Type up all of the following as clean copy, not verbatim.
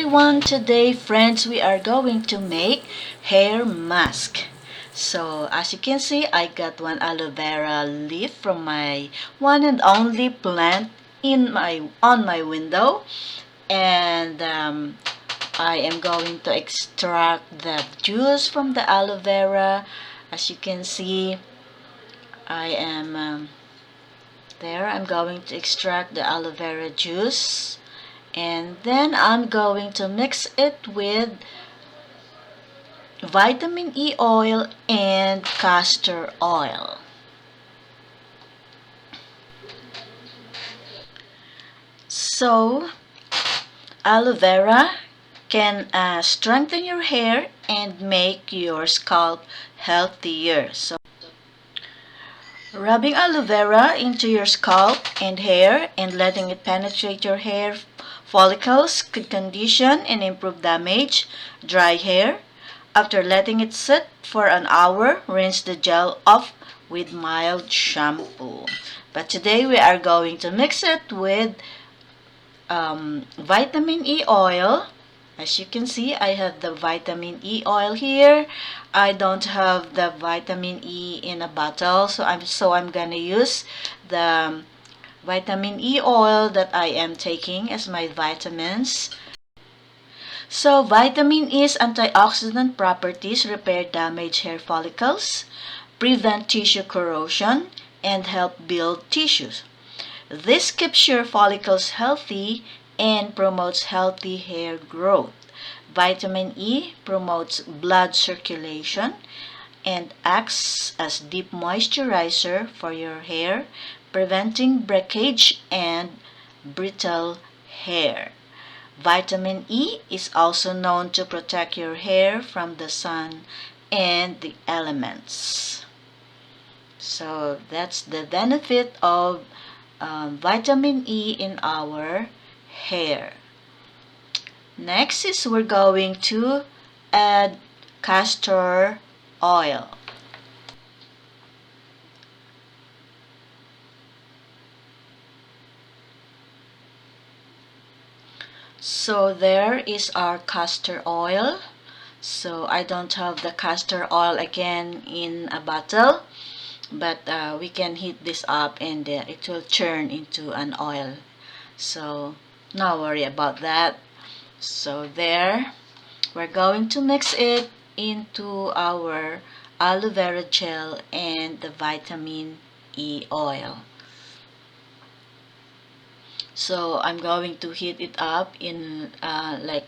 everyone, today friends we are going to make hair mask. So as you can see, I got one aloe vera leaf from my one and only plant on my window, and I am going to extract the juice from the aloe vera. As you can see, I am I'm going to extract the aloe vera juice, and then I'm going to mix it with vitamin E oil and castor oil. So, aloe vera can strengthen your hair and make your scalp healthier. So, rubbing aloe vera into your scalp and hair and letting it penetrate your hair follicles could condition and improve damaged, dry hair. After letting it sit for an hour, rinse the gel off with mild shampoo. But today we are going to mix it with vitamin E oil. As you can see, I have the vitamin E oil here. I don't have the vitamin E in a bottle, so I'm gonna use the vitamin E oil that I am taking as my vitamins. So, vitamin E's antioxidant properties repair damaged hair follicles, prevent tissue corrosion, and help build tissues. This keeps your follicles healthy and promotes healthy hair growth. Vitamin E promotes blood circulation and acts as deep moisturizer for your hair, preventing breakage and brittle hair. Vitamin E is also known to protect your hair from the sun and the elements. So that's the benefit of vitamin E in our hair. Next is we're going to add castor oil. So there is our castor oil. So I don't have the castor oil again in a bottle, but we can heat this up and it will turn into an oil. So no worry about that. So there, we're going to mix it into our aloe vera gel and the vitamin E oil. So I'm going to heat it up in like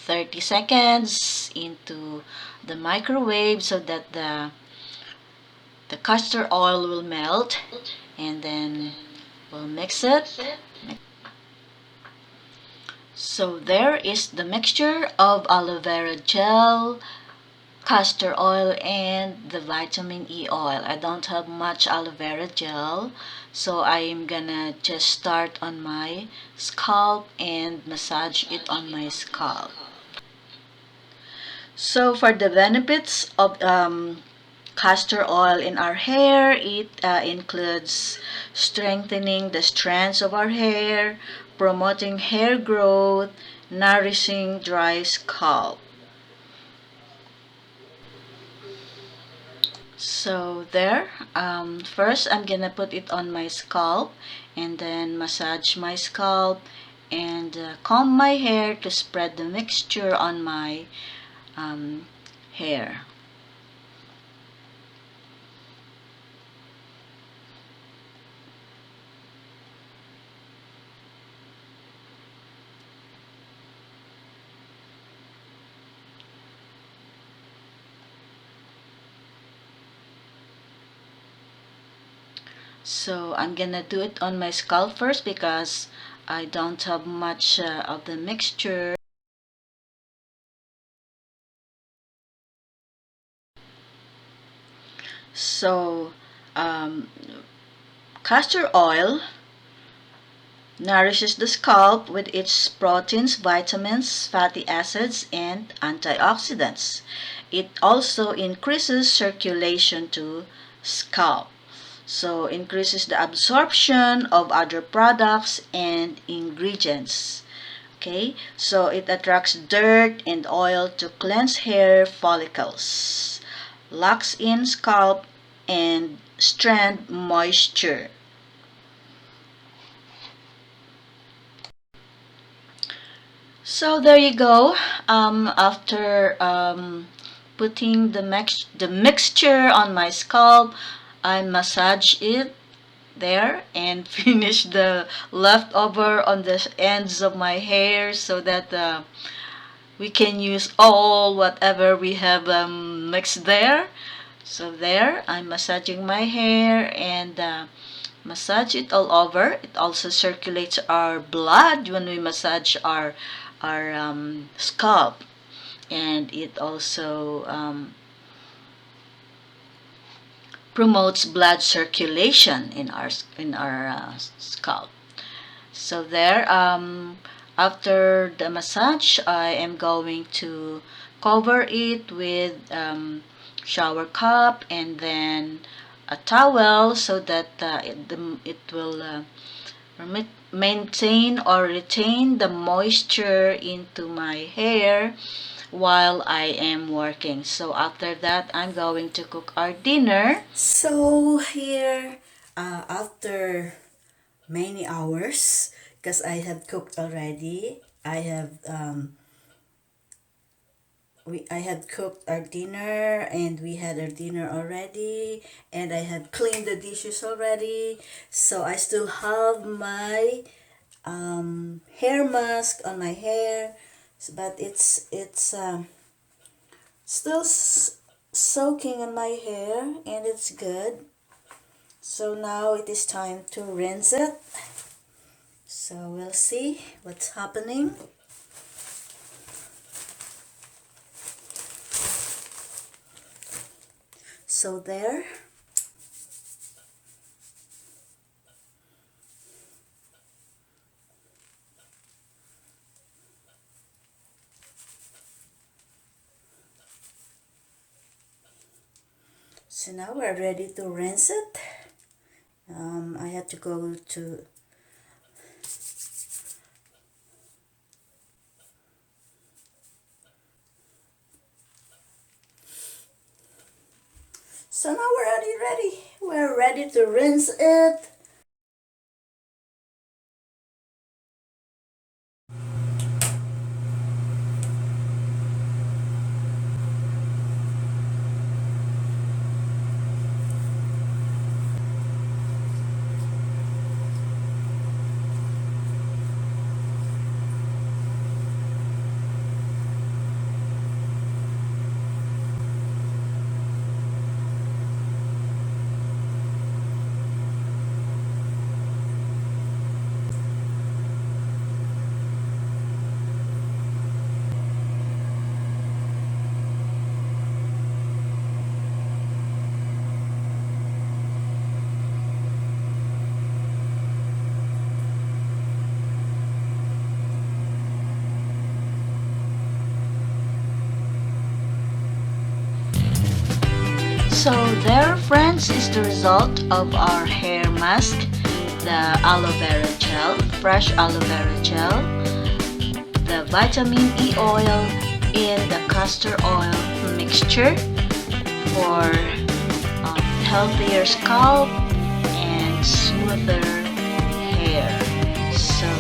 30 seconds into the microwave so that the castor oil will melt, and then we'll mix it. So there is the mixture of aloe vera gel, castor oil, and the vitamin E oil. I don't have much aloe vera gel, so I'm gonna just start on my scalp and massage it on my scalp. So for the benefits of castor oil in our hair, it includes strengthening the strands of our hair, promoting hair growth, nourishing dry scalp. So there, first I'm gonna put it on my scalp and then massage my scalp and comb my hair to spread the mixture on my hair. So I'm gonna do it on my scalp first because I don't have much of the mixture. So castor oil nourishes the scalp with its proteins, vitamins, fatty acids, and antioxidants. It also increases circulation to scalp. So increases the absorption of other products and ingredients. Okay, so it attracts dirt and oil to cleanse hair follicles, locks in scalp, and strand moisture. So there you go. After putting the mixture on my scalp, I massage it there and finish the leftover on the ends of my hair so that we can use all whatever we have mixed there. So there, I'm massaging my hair and massage it all over. It also circulates our blood when we massage our scalp, and it also promotes blood circulation in our scalp. So there, after the massage, I am going to cover it with shower cup and then a towel so that it will maintain or retain the moisture into my hair while I am working. So after that, I'm going to cook our dinner. So here, after many hours, because I have cooked already, I had cooked our dinner and we had our dinner already, and I had cleaned the dishes already. So I still have my hair mask on my hair, but it's still soaking on my hair and it's good. So now it is time to rinse it. So we'll see what's happening. So there. So now we're ready to rinse it. I had to go to So now we're ready. We're ready to rinse it. So there, friends, is the result of our hair mask, the aloe vera gel, fresh aloe vera gel, the vitamin E oil, and the castor oil mixture for healthier scalp and smoother hair. So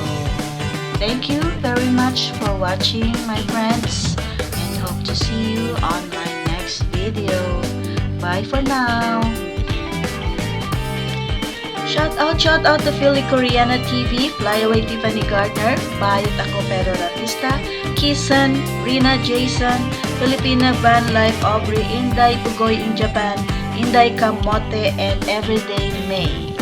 thank you very much for watching, my friends, and hope to see you on my next video. Bye for now. Shout out to Philly Koreana TV, Flyaway Tiffany Gardner, Bayot Ako Pero Ratista, Kisan, Rina Jason, Filipina Van Life Aubrey, Inday Pugoy in Japan, Inday Kamote, and Everyday May.